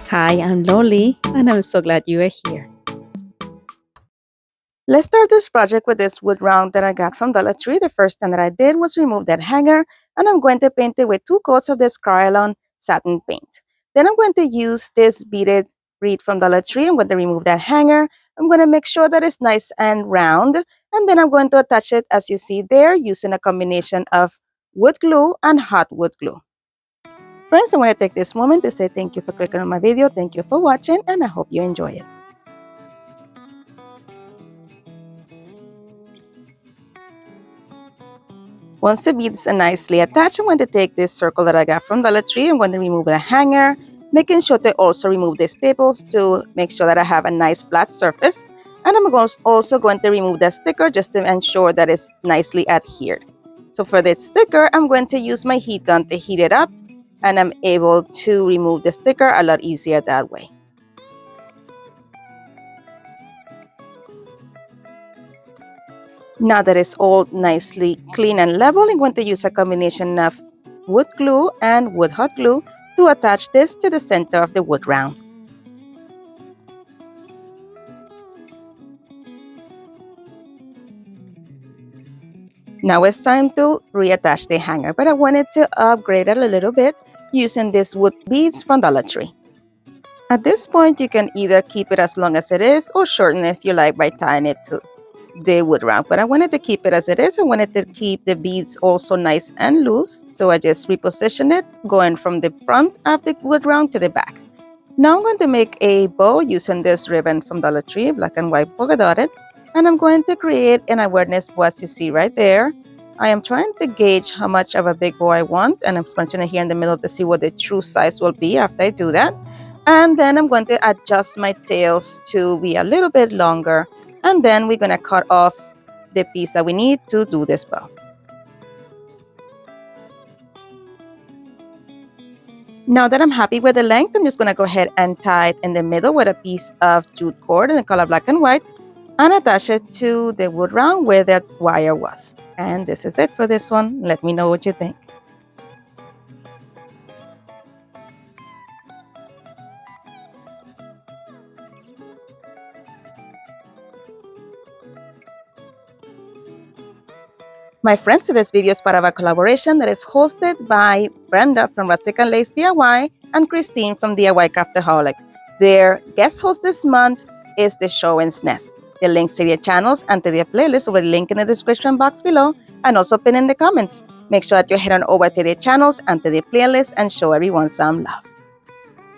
Hi, I'm Loli, and I'm so glad you are here. Let's start this project with this wood round that I got from Dollar Tree. The first thing that I did was remove that hanger, and I'm going to paint it with 2 coats of this Krylon satin paint. Then I'm going to use this beaded reed from Dollar Tree. I'm going to remove that hanger. I'm going to make sure that it's nice and round, and then I'm going to attach it, as you see there, using a combination of wood glue and hot wood glue. Friends, I want to take this moment to say thank you for clicking on my video. Thank you for watching, and I hope you enjoy it. Once the beads are nicely attached, I'm going to take this circle that I got from Dollar Tree. I'm going to remove the hanger, making sure to also remove the staples to make sure that I have a nice flat surface. And I'm also going to remove the sticker just to ensure that it's nicely adhered. So for this sticker, I'm going to use my heat gun to heat it up, and I'm able to remove the sticker a lot easier that way. Now that it's all nicely clean and level, I'm going to use a combination of wood glue and wood hot glue to attach this to the center of the wood round. Now it's time to reattach the hanger, but I wanted to upgrade it a little bit using these wood beads from Dollar Tree. At this point, you can either keep it as long as it is or shorten it if you like by tying it to the wood round, but I wanted to keep it as it is. I wanted to keep the beads also nice and loose, so I just repositioned it, going from the front of the wood round to the back. Now I'm going to make a bow using this ribbon from Dollar Tree, black and white polka dotted, and I'm going to create an awareness bow, as you see right there. I am trying to gauge how much of a big bow I want, and I'm scrunching it here in the middle to see what the true size will be after I do that. And then I'm going to adjust my tails to be a little bit longer, and then we're going to cut off the piece that we need to do this bow. Now that I'm happy with the length, I'm just going to go ahead and tie it in the middle with a piece of jute cord in the color black and white and attach it to the wood round where that wire was. And this is it for this one. Let me know what you think. My friends, this video is part of a collaboration that is hosted by Brenda from Rustic and Lace DIY and Christine from DIY Craftaholic. Their guest host this month is the Show and Nest. The links to their channels and to their playlist will be linked in the description box below and also pinned in the comments. Make sure that you head on over to their channels and to their playlist and show everyone some love.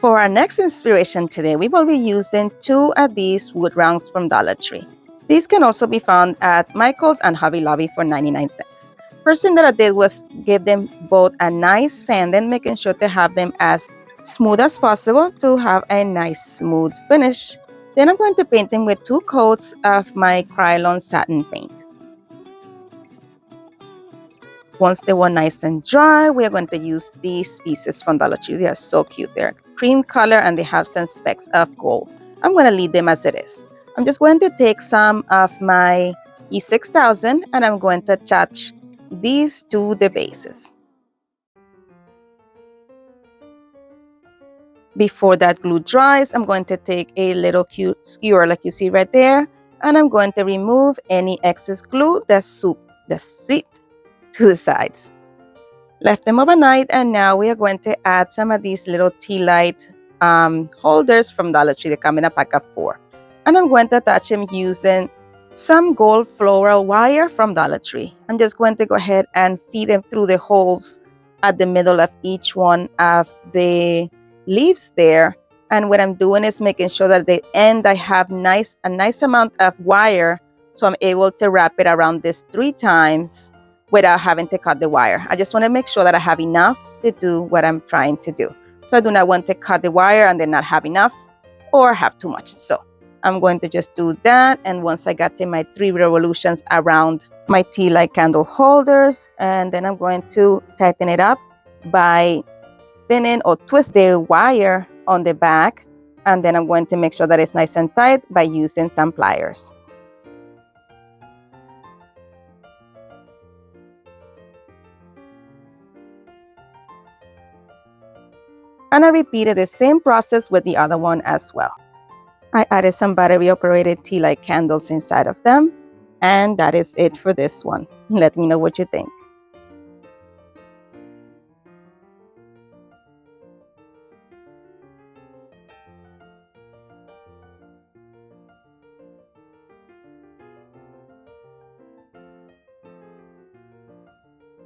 For our next inspiration today, we will be using 2 of these wood rounds from Dollar Tree. These can also be found at Michael's and Hobby Lobby for 99 cents. First thing that I did was give them both a nice sand and making sure to have them as smooth as possible to have a nice smooth finish. Then I'm going to paint them with 2 coats of my Krylon satin paint. Once they were nice and dry, we are going to use these pieces from Dollar Tree. They are so cute. They're cream color and they have some specks of gold. I'm going to leave them as it is. I'm just going to take some of my E6000 and I'm going to attach these to the bases. Before that glue dries, I'm going to take a little cute skewer like you see right there, and I'm going to remove any excess glue that's seeped to the sides. Left them overnight, and now we are going to add some of these little tea light holders from Dollar Tree. They come in a pack of 4. And I'm going to attach them using some gold floral wire from Dollar Tree. I'm just going to go ahead and feed them through the holes at the middle of each one of the leaves there. And what I'm doing is making sure that at the end I have a nice amount of wire, so I'm able to wrap it around this 3 times without having to cut the wire. I just want to make sure that I have enough to do what I'm trying to do. So I do not want to cut the wire and then not have enough or have too much. So I'm going to just do that. And once I got to my 3 revolutions around my tea light candle holders, and then I'm going to tighten it up by spinning or twist the wire on the back. And then I'm going to make sure that it's nice and tight by using some pliers. And I repeated the same process with the other one as well. I added some battery-operated tea light candles inside of them. And that is it for this one. Let me know what you think.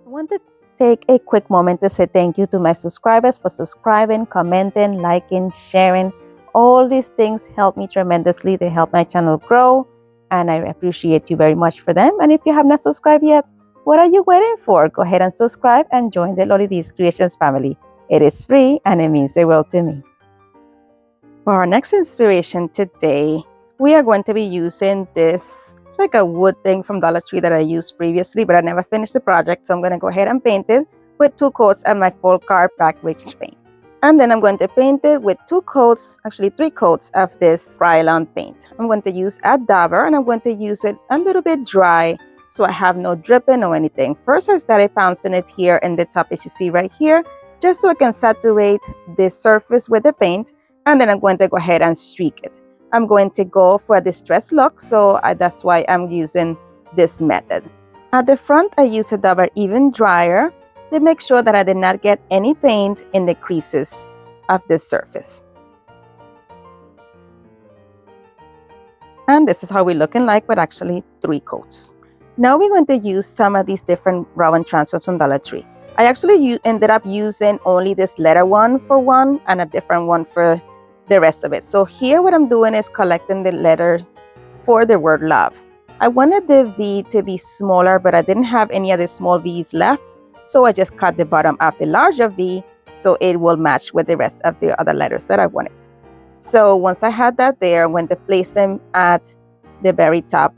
I want to take a quick moment to say thank you to my subscribers for subscribing, commenting, liking, sharing. All these things help me tremendously. They help my channel grow, and I appreciate you very much for them. And if you have not subscribed yet, what are you waiting for? Go ahead and subscribe and join the dollartreediy Creations family. It is free and it means the world to me. For our next inspiration today, we are going to be using this. It's like a wood thing from Dollar Tree that I used previously, but I never finished the project. So I'm going to go ahead and paint it with 2 coats of my full car black rich paint. And then I'm going to paint it with 2 coats, actually 3 coats of this Krylon paint. I'm going to use a dauber, and I'm going to use it a little bit dry so I have no dripping or anything. First, I started pouncing it here in the top, as you see right here, just so I can saturate the surface with the paint. And then I'm going to go ahead and streak it. I'm going to go for a distressed look, so that's why I'm using this method. At the front, I use a dauber even drier to make sure that I did not get any paint in the creases of this surface. And this is how we're looking like with actually 3 coats. Now we're going to use some of these different Rowan transfers from Dollar Tree. I actually ended up using only this letter one for one and a different one for the rest of it. So here what I'm doing is collecting the letters for the word love. I wanted the V to be smaller, but I didn't have any of the small V's left. So I just cut the bottom of the larger V so it will match with the rest of the other letters that I wanted. So once I had that there, I went to place them at the very top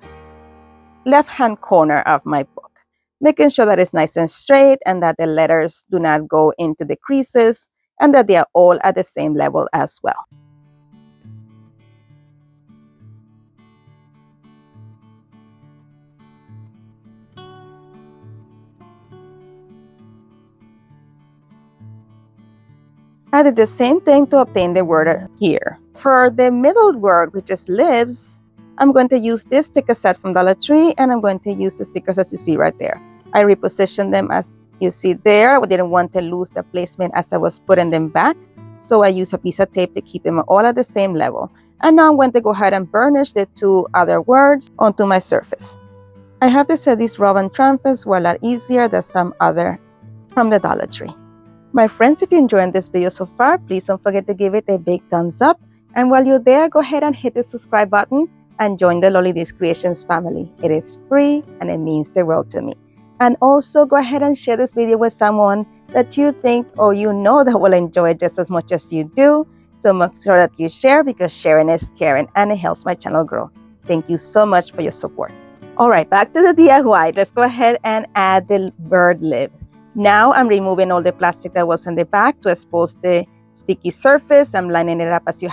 left-hand corner of my book, making sure that it's nice and straight and that the letters do not go into the creases and that they are all at the same level as well. I did the same thing to obtain the word here. For the middle word, which is lives, I'm going to use this sticker set from Dollar Tree, and I'm going to use the stickers as you see right there. I repositioned them as you see there. I didn't want to lose the placement as I was putting them back, so I used a piece of tape to keep them all at the same level. And now I'm going to go ahead and burnish the 2 other words onto my surface. I have to say these Rowan transfers were a lot easier than some other from the Dollar Tree. My friends, if you're enjoying this video so far, please don't forget to give it a big thumbs up. And while you're there, go ahead and hit the subscribe button and join the dollartreediy Creations family. It is free and it means the world to me. And also go ahead and share this video with someone that you think or you know that will enjoy it just as much as you do. So make sure that you share, because sharing is caring and it helps my channel grow. Thank you so much for your support. All right, back to the DIY. Let's go ahead and add the bird lip. Now I'm removing all the plastic that was in the back to expose the sticky surface. I'm lining it up as I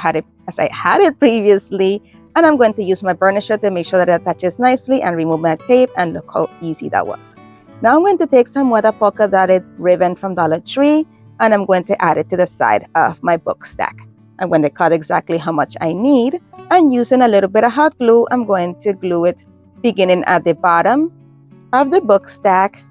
had it previously. And I'm going to use my burnisher to make sure that it attaches nicely and remove my tape, and look how easy that was. Now I'm going to take some weather polka dotted ribbon from Dollar Tree, and I'm going to add it to the side of my book stack. I'm going to cut exactly how much I need, and using a little bit of hot glue, I'm going to glue it beginning at the bottom of the book stack,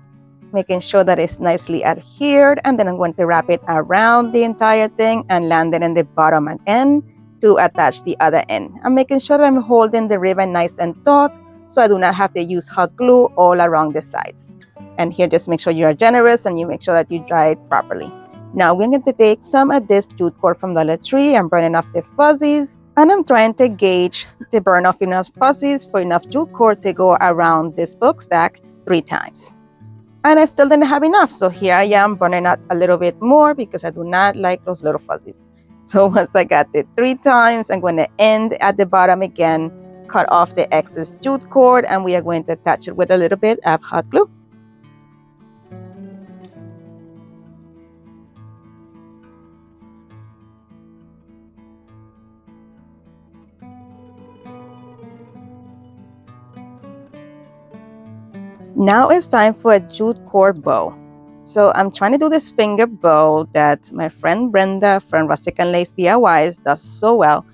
making sure that it's nicely adhered, and then I'm going to wrap it around the entire thing and land it in the bottom and end to attach the other end. I'm making sure that I'm holding the ribbon nice and taut so I do not have to use hot glue all around the sides. And here, just make sure you are generous and you make sure that you dry it properly. Now we're going to take some of this jute cord from Dollar Tree. I'm burning off the fuzzies, and I'm trying to gauge to burn off enough fuzzies for enough jute cord to go around this book stack 3 times. And I still didn't have enough, so here I am burning out a little bit more because I do not like those little fuzzies. So once I got it 3 times, I'm going to end at the bottom again, cut off the excess jute cord, and we are going to attach it with a little bit of hot glue. Now it's time for a jute cord bow. So I'm trying to do this finger bow that my friend Brenda from Rustic and Lace DIYs does so well.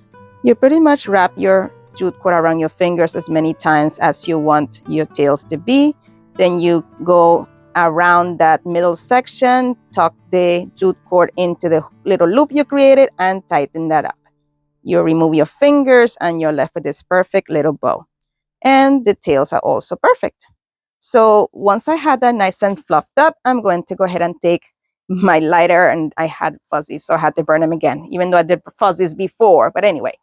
You pretty much wrap your jute cord around your fingers as many times as you want your tails to be. Then you go around that middle section, tuck the jute cord into the little loop you created, and tighten that up. You remove your fingers and you're left with this perfect little bow. And the tails are also perfect. So once I had that nice and fluffed up, I'm going to go ahead and take my lighter, and I had fuzzies, so I had to burn them again, even though I did fuzzies before. But anyway,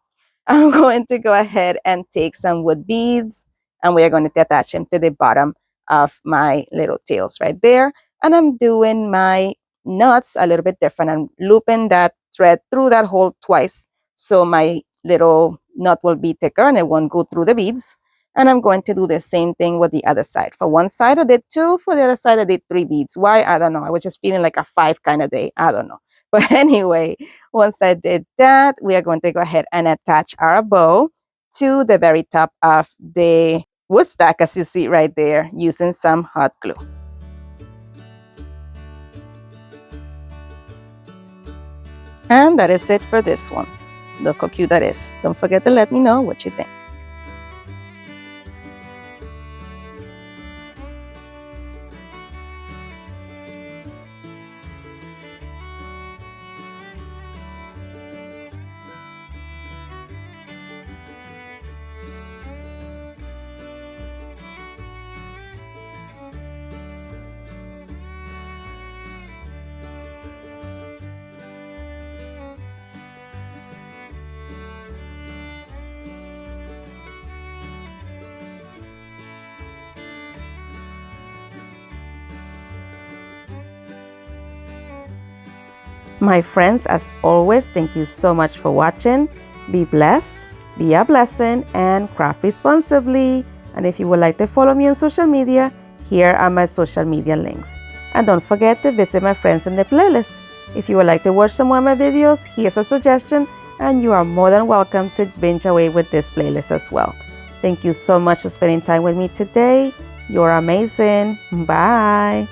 I'm going to go ahead and take some wood beads, and we are going to attach them to the bottom of my little tails right there. And I'm doing my nuts a little bit different. I'm looping that thread through that hole twice, so my little nut will be thicker and it won't go through the beads. And I'm going to do the same thing with the other side. For one side I did 2, for the other side I did 3 beads. Why? I don't know. I was just feeling like a 5 kind of day. I don't know. But anyway, once I did that, we are going to go ahead and attach our bow to the very top of the wood stack, as you see right there, using some hot glue. And that is it for this one. Look how cute that is. Don't forget to let me know what you think. My friends, as always, thank you so much for watching. Be blessed, be a blessing, and craft responsibly. And if you would like to follow me on social media, here are my social media links. And don't forget to visit my friends in the playlist. If you would like to watch some more of my videos, here's a suggestion, and you are more than welcome to binge away with this playlist as well. Thank you so much for spending time with me today. You're amazing. Bye.